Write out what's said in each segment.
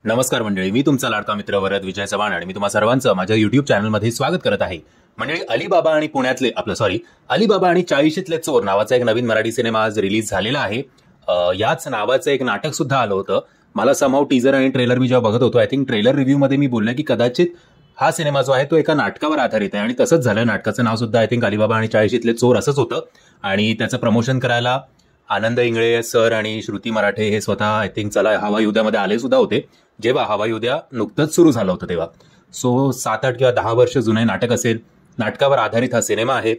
नमस्कार मंडळी, मी तुमचा लाडका मित्र वरद विजय चव्हाण आणि मी तुम्हा सर्वांचं माझ्या युट्यूब चॅनलमध्ये स्वागत करत आहे. मंडळी, अलिबाबा आणि 40शीतले चोर नावाचा एक नवीन मराठी सिनेमा आज रिलीज झालेला आहे. याच नावाचं एक नाटक सुद्धा आलं होतं. मला समहाऊ टीजर आणि ट्रेलर मी जेव्हा बघत होतो, आय थिंक ट्रेलर रिव्ह्यू मध्ये मी बोललो की कदाचित हा सिनेमा जो आहे तो एका नाटकावर आधारित आहे आणि तसंच झालं. नाटकाचं नाव सुद्धा आय थिंक अलिबाबा आणि 40शीतले चोर असंच होतं आणि त्याचं प्रमोशन करायला आनंद इंगळे सर आणि श्रुती मराठे हे स्वतः आय थिंक चला हवाई उद्यामध्ये आले सुद्धा होते, जेव्हा हवाई उद्या नुकतंच सुरू झालं होतं तेव्हा. सो 7-8 किंवा 10 वर्ष जुने नाटक असेल. नाटकावर आधारित हा सिनेमा आहे.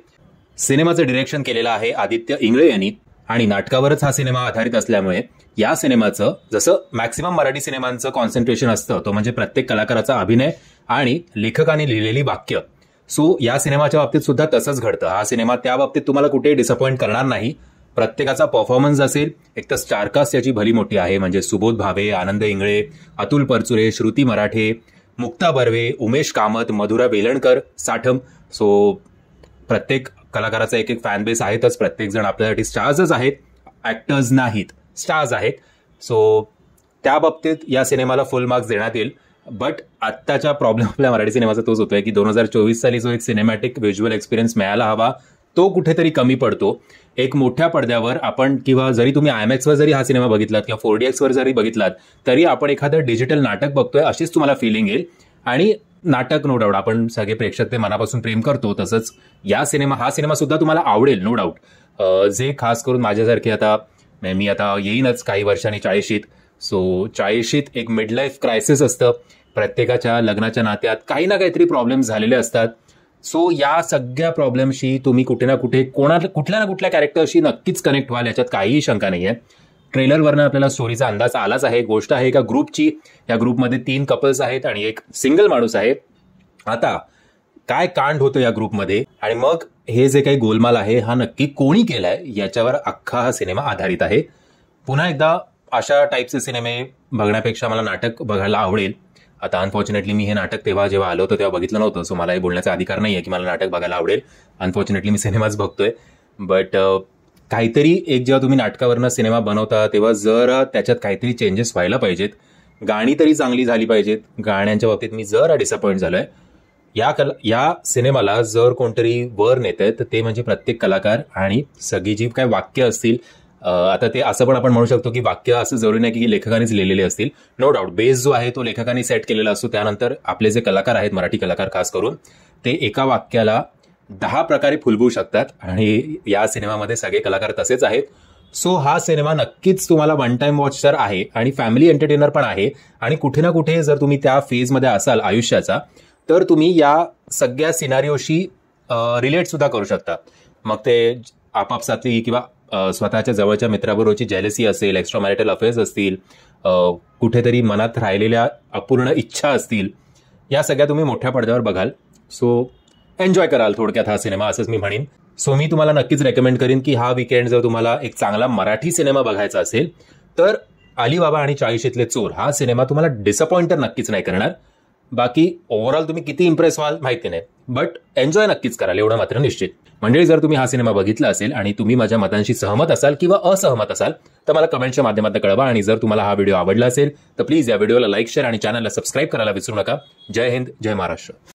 सिनेमाचं डिरेक्शन केलेलं आहे आदित्य इंगळे यांनी आणि नाटकावरच हा सिनेमा आधारित असल्यामुळे या सिनेमाचं जसं मॅक्सिमम मराठी सिनेमांचं कॉन्सन्ट्रेशन असतं तो म्हणजे प्रत्येक कलाकाराचा अभिनय आणि लेखकाने लिहिलेली वाक्य. सो या सिनेमाच्या बाबतीत सुद्धा तसंच घडतं. हा सिनेमा त्या बाबतीत तुम्हाला कुठेही डिसअपॉइंट करणार नाही. प्रत्येकाचा परफॉर्मन्स असेल, एक तर स्टारकास्ट याची भली मोठी आहे, म्हणजे सुबोध भावे, आनंद इंगळे, अतुल परचुरे, श्रुती मराठे, मुक्ता बर्वे, उमेश कामत, मधुरा वेलणकर, साठम. सो प्रत्येक कलाकाराचा एक एक फॅन बेस आहेतच. प्रत्येक जण आपल्यासाठी स्टार्सच आहेत, ऍक्टर्स नाहीत, स्टार्स आहेत. सो त्या बाबतीत या सिनेमाला फुल मार्क्स देण्यात येईल. बट आत्ताच्या प्रॉब्लेम आपल्या मराठी सिनेमाचा तोच होतोय की 2024 साली जो एक सिनेमॅटिक व्हिज्युअल एक्सपिरियन्स मिळायला हवा तो कुठेतरी कमी पडतो. एक मोठ्या पडद्यावर आपण किंवा जरी तुम्ही IMAX वर जरी हा सिनेमा बघितलात किंवा 4DX वर जरी बघितलात तरी आपण एखादं डिजिटल नाटक बघतोय अशीच तुम्हाला फिलिंग येईल. आणि नाटक नो डाऊट आपण सगळे प्रेक्षक ते मनापासून प्रेम करतो, तसंच हा सिनेमा सुद्धा तुम्हाला आवडेल नो डाऊट. जे खास करून माझ्यासारखे आता मी येईनच काही वर्षांनी 40शीत. सो 40शीत एक मिड लाईफ क्रायसिस असतं. प्रत्येकाच्या लग्नाच्या नात्यात काही ना काहीतरी प्रॉब्लेम झालेले असतात. सो या सगळ्या प्रॉब्लेमशी तुम्ही कुठे ना कुठे कुठल्या ना कुठल्या कॅरेक्टरशी नक्कीच कनेक्ट व्हाल, याच्यात काहीही शंका नाहीये. ट्रेलरवरनं आपल्याला स्टोरीचा अंदाज आलाच आहे. गोष्ट आहे एका ग्रुपची. या ग्रुपमध्ये 3 कपल्स आहेत आणि एक सिंगल माणूस आहे. आता काय कांड होतो या ग्रुपमध्ये आणि मग हे जे काही गोलमाल आहे हा नक्की कोणी केलाय याच्यावर अख्खा हा सिनेमा आधारित आहे. पुन्हा एकदा अशा टाईपचे सिनेमे बघण्यापेक्षा मला नाटक बघायला आवडेल. आता अनफॉर्च्युनेटली मी हे नाटक तेव्हा जेव्हा आलो होतं तेव्हा बघितलं नव्हतं, सो मला हे बोलण्याचा अधिकार नाहीये की मला नाटक बघायला आवडेल. अनफॉर्च्युनेटली मी सिनेमाच बघतोय. बट काहीतरी एक जेव्हा तुम्ही नाटकावरनं सिनेमा बनवता तेव्हा जर त्याच्यात काहीतरी चेंजेस व्हायला पाहिजेत. गाणी तरी चांगली झाली पाहिजेत. गाण्यांच्या बाबतीत मी जरा डिसअपॉइंट झालोय. या सिनेमाला जर कोणतरी वर नेतंय तर ते म्हणजे प्रत्येक कलाकार आणि सगळी जी काही वाक्य असतील. आता ते असं पण आपण म्हणू शकतो की वाक्य असं जरुरी नाही की लेखकानेच लिहिलेले असतील. नो डाऊट बेस जो आहे तो लेखकाने सेट केलेला असतो. त्यानंतर आपले जे कलाकार आहेत, मराठी कलाकार खास करून, ते एका वाक्याला 10 प्रकारे फुलवू शकतात आणि या सिनेमामध्ये सगळे कलाकार तसेच आहेत. सो हा सिनेमा नक्कीच तुम्हाला वन टाइम वॉच तर आहे आणि फॅमिली एंटरटेनर पण आहे. आणि कुठे ना कुठे जर तुम्ही त्या फेजमध्ये असाल आयुष्याचा तर तुम्ही या सगळ्या सिनारिओशी रिलेट सुद्धा करू शकता. मग ते आपापसातली किंवा स्वतःच्या जवळच्या मित्राबरोबरची जेलसी असेल, एक्स्ट्रा मॅरिटल अफेअर्स असतील, कुठेतरी मनात राहिलेल्या अपूर्ण इच्छा असतील, या सगळ्या तुम्ही मोठ्या पडद्यावर बघाल. सो एन्जॉय कराल थोडक्यात हा सिनेमा, असंच मी म्हणेन. सो मी तुम्हाला नक्कीच रेकमेंड करीन की हा वीकेंड जर तुम्हाला एक चांगला मराठी सिनेमा बघायचा असेल तर अलिबाबा आणि 40शीतले चोर हा सिनेमा तुम्हाला डिसअपॉइंट तर नक्कीच नाही करणार. बाकी ओव्हरऑल तुम्ही किती इम्प्रेस व्हाल माहिती नाही, बट एन्जॉय नक्कीच कराल एवढं मात्र निश्चित. मंडळी, जर तुम्ही हा सिनेमा बघितला असेल आणि तुम्ही माझ्या मतांशी सहमत असाल किंवा असहमत असाल तर मला कमेंटच्या माध्यमातून कळवा. आणि जर तुम्हाला हा व्हिडिओ आवडला असेल तर प्लीज या व्हिडिओला लाईक, शेअर आणि चॅनलला सबस्क्राईब करायला विसरू नका. जय हिंद, जय महाराष्ट्र.